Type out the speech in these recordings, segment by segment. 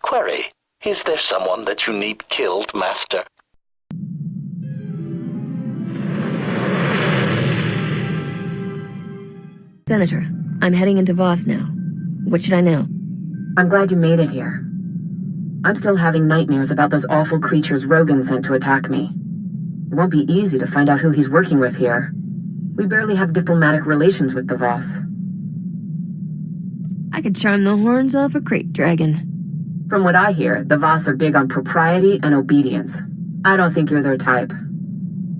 Query, is there someone that you need killed, Master? Senator, I'm heading into Voss now. What should I know? I'm glad you made it here. I'm still having nightmares about those awful creatures Rogan sent to attack me. It won't be easy to find out who he's working with here. We barely have diplomatic relations with the Voss. I could charm the horns off a crate dragon. From what I hear, the Voss are big on propriety and obedience. I don't think you're their type.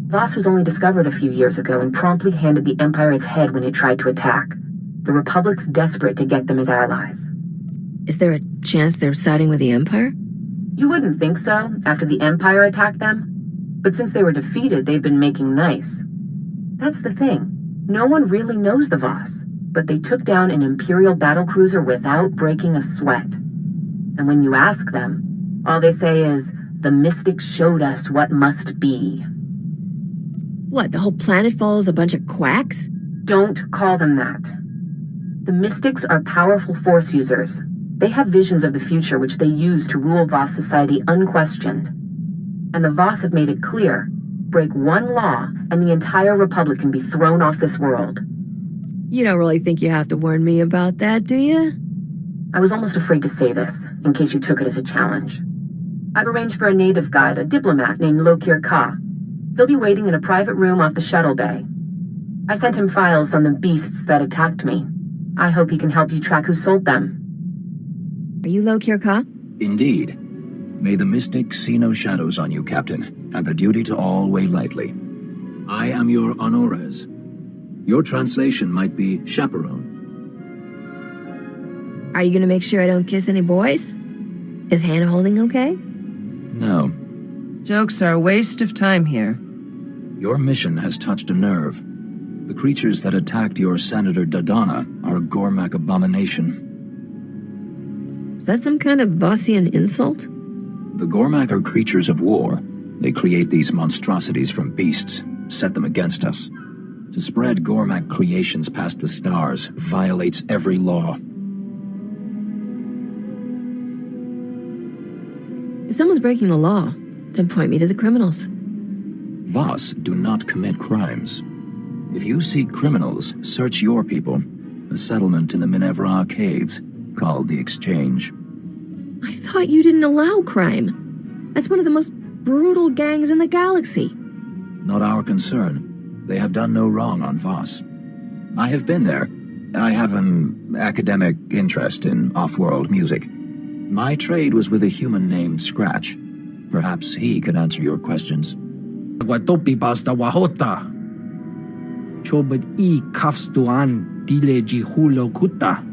Voss was only discovered a few years ago and promptly handed the Empire its head when it tried to attack. The Republic's desperate to get them as allies. Is there a chance they're siding with the Empire? You wouldn't think so, after the Empire attacked them. But since they were defeated, they've been making nice. That's the thing. No one really knows the Voss, but they took down an Imperial battlecruiser without breaking a sweat. And when you ask them, all they say is, "The Mystics showed us what must be." What, the whole planet follows a bunch of quacks? Don't call them that. The Mystics are powerful Force users. They have visions of the future which they use to rule Voss society unquestioned. And the Voss have made it clear, break one law and the entire Republic can be thrown off this world. You don't really think you have to warn me about that, do you? I was almost afraid to say this, in case you took it as a challenge. I've arranged for a native guide, a diplomat named Lokir Ka. He'll be waiting in a private room off the shuttle bay. I sent him files on the beasts that attacked me. I hope he can help you track who sold them. Are you Lokir Ka? Indeed. May the Mystics see no shadows on you, Captain, and the duty to all weigh lightly. I am your honores. Your translation might be chaperone. Are you gonna make sure I don't kiss any boys? Is hand-holding okay? No. Jokes are a waste of time here. Your mission has touched a nerve. The creatures that attacked your Senator Dodonna are a Gormak abomination. Is that some kind of Vossian insult? The Gormak are creatures of war. They create these monstrosities from beasts, set them against us. To spread Gormak creations past the stars violates every law. If someone's breaking the law, then point me to the criminals. Voss do not commit crimes. If you seek criminals, search your people. A settlement in the Minevra caves, called the Exchange. I thought you didn't allow crime. That's one of the most brutal gangs in the galaxy. Not our concern. They have done no wrong on Voss. I have been there. I have an academic interest in off-world music. My trade was with a human named Scratch. Perhaps he could answer your questions. Guatopi basta wahota. Chobad I kafstuan dileji hulo kuta.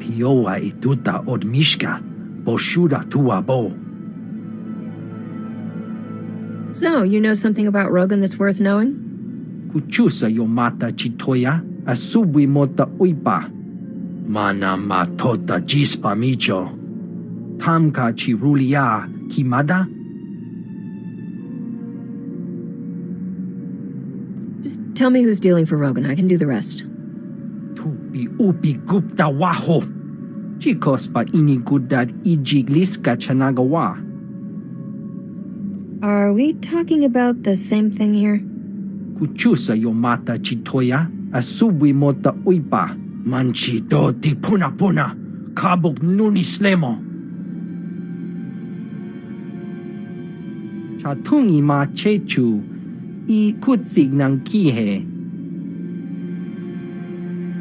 Pioa ituta odmishka. Boshura tuabo. So, you know something about Rogan that's worth knowing? Kuchusa yomata chitoya. Asubwi mota uipa. Mana matota jispa micho. Tamka chirulia kimada. Just tell me who's dealing for Rogan. I can do the rest. Tupi upi gupta waho. Chikos pa inigudad ijigliska chanagawa. Are we talking about the same thing here? Kuchusa yomata chitoya. Asubwi mota uipa. Manchi do ti puna puna. Kabuk nuni slemo. Chatungi ma chechu. I kutsig nang kihe.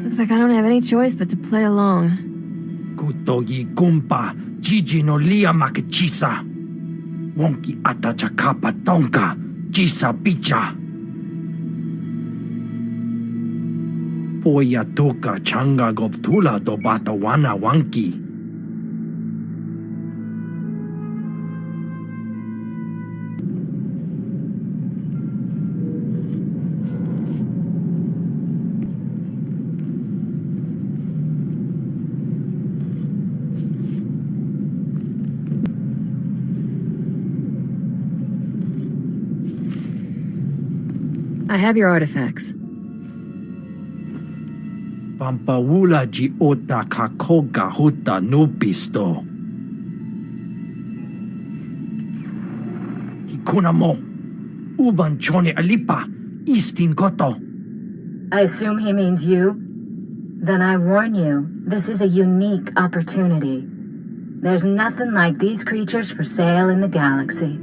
Looks like I don't have any choice but to play along. Kutogi gumpa. Jiji no lia makachisa. Wonki atachakapa tonka. Jisa picha. Poya toka changa goptula do batawana wanki. I have your artifacts. Pampaula ji ota kakoga huta nupisto. Kikuna mo. Uban chone alipa. Istin koto. I assume he means you? Then I warn you, this is a unique opportunity. There's nothing like these creatures for sale in the galaxy.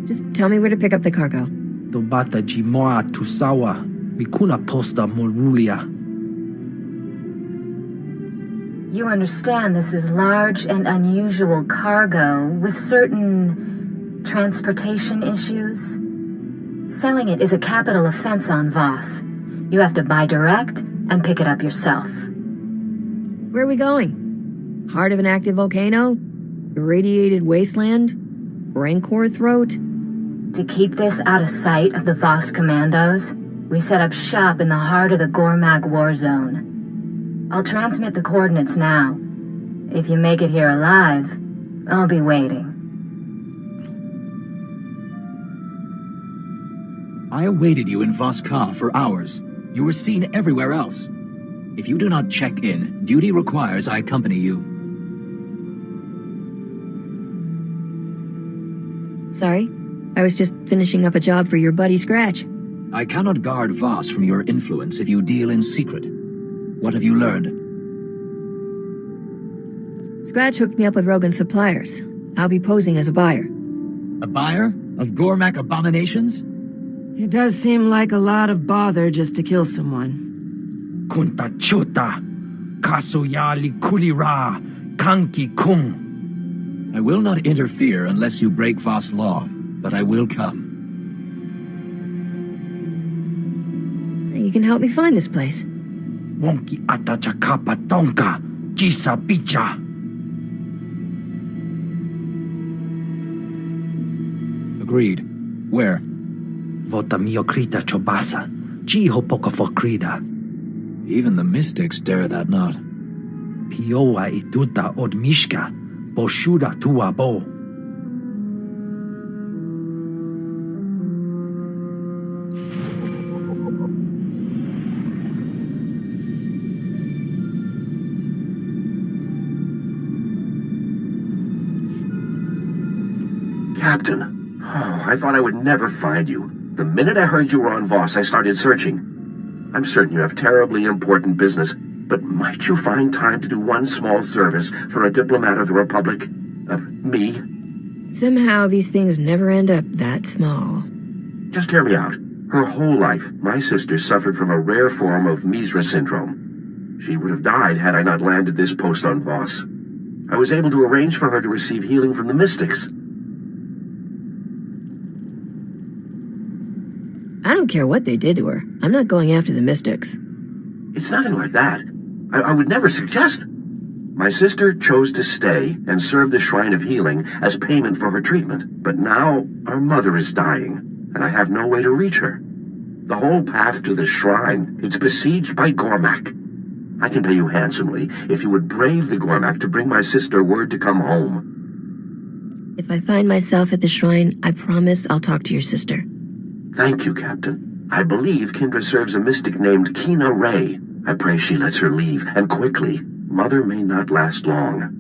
Just tell me where to pick up the cargo. Dobata ji moa tusawa. Mikuna posta morulia. You understand this is large and unusual cargo with certain transportation issues? Selling it is a capital offense on Voss. You have to buy direct and pick it up yourself. Where are we going? Heart of an active volcano? Irradiated wasteland? Rancor throat? To keep this out of sight of the Voss commandos, we set up shop in the heart of the Gormak war zone. I'll transmit the coordinates now. If you make it here alive, I'll be waiting. I awaited you in Voskar for hours. You were seen everywhere else. If you do not check in, duty requires I accompany you. Sorry, I was just finishing up a job for your buddy Scratch. I cannot guard Voss from your influence if you deal in secret. What have you learned? Scratch hooked me up with Rogan's suppliers. I'll be posing as a buyer. A buyer? Of Gormak abominations? It does seem like a lot of bother just to kill someone. Kunta chuta. Kasuyali kulira. Kanki kung. I will not interfere unless you break Voss law, but I will come. You can help me find this place. Wonki atachakapa tonka. Jisa bicha. Agreed. Where? Vota miokrita chobasa. Jiho poka fokrida. Even the mystics dare that not. Piowa ituta od mishka. Boshuda tua bo. Captain, I thought I would never find you. The minute I heard you were on Voss, I started searching. I'm certain you have terribly important business, but might you find time to do one small service for a diplomat of the Republic? Me? Somehow these things never end up that small. Just hear me out. Her whole life, my sister suffered from a rare form of Misra syndrome. She would have died had I not landed this post on Voss. I was able to arrange for her to receive healing from the mystics. I don't care what they did to her. I'm not going after the mystics. It's nothing like that. I would never suggest. My sister chose to stay and serve the Shrine of Healing as payment for her treatment. But now our mother is dying, and I have no way to reach her. The whole path to the shrine, it's besieged by Gormak. I can pay you handsomely if you would brave the Gormak to bring my sister word to come home. If I find myself at the shrine, I promise I'll talk to your sister. Thank you, Captain. I believe Kindra serves a mystic named Kina Ray. I pray she lets her leave, and quickly. Mother may not last long.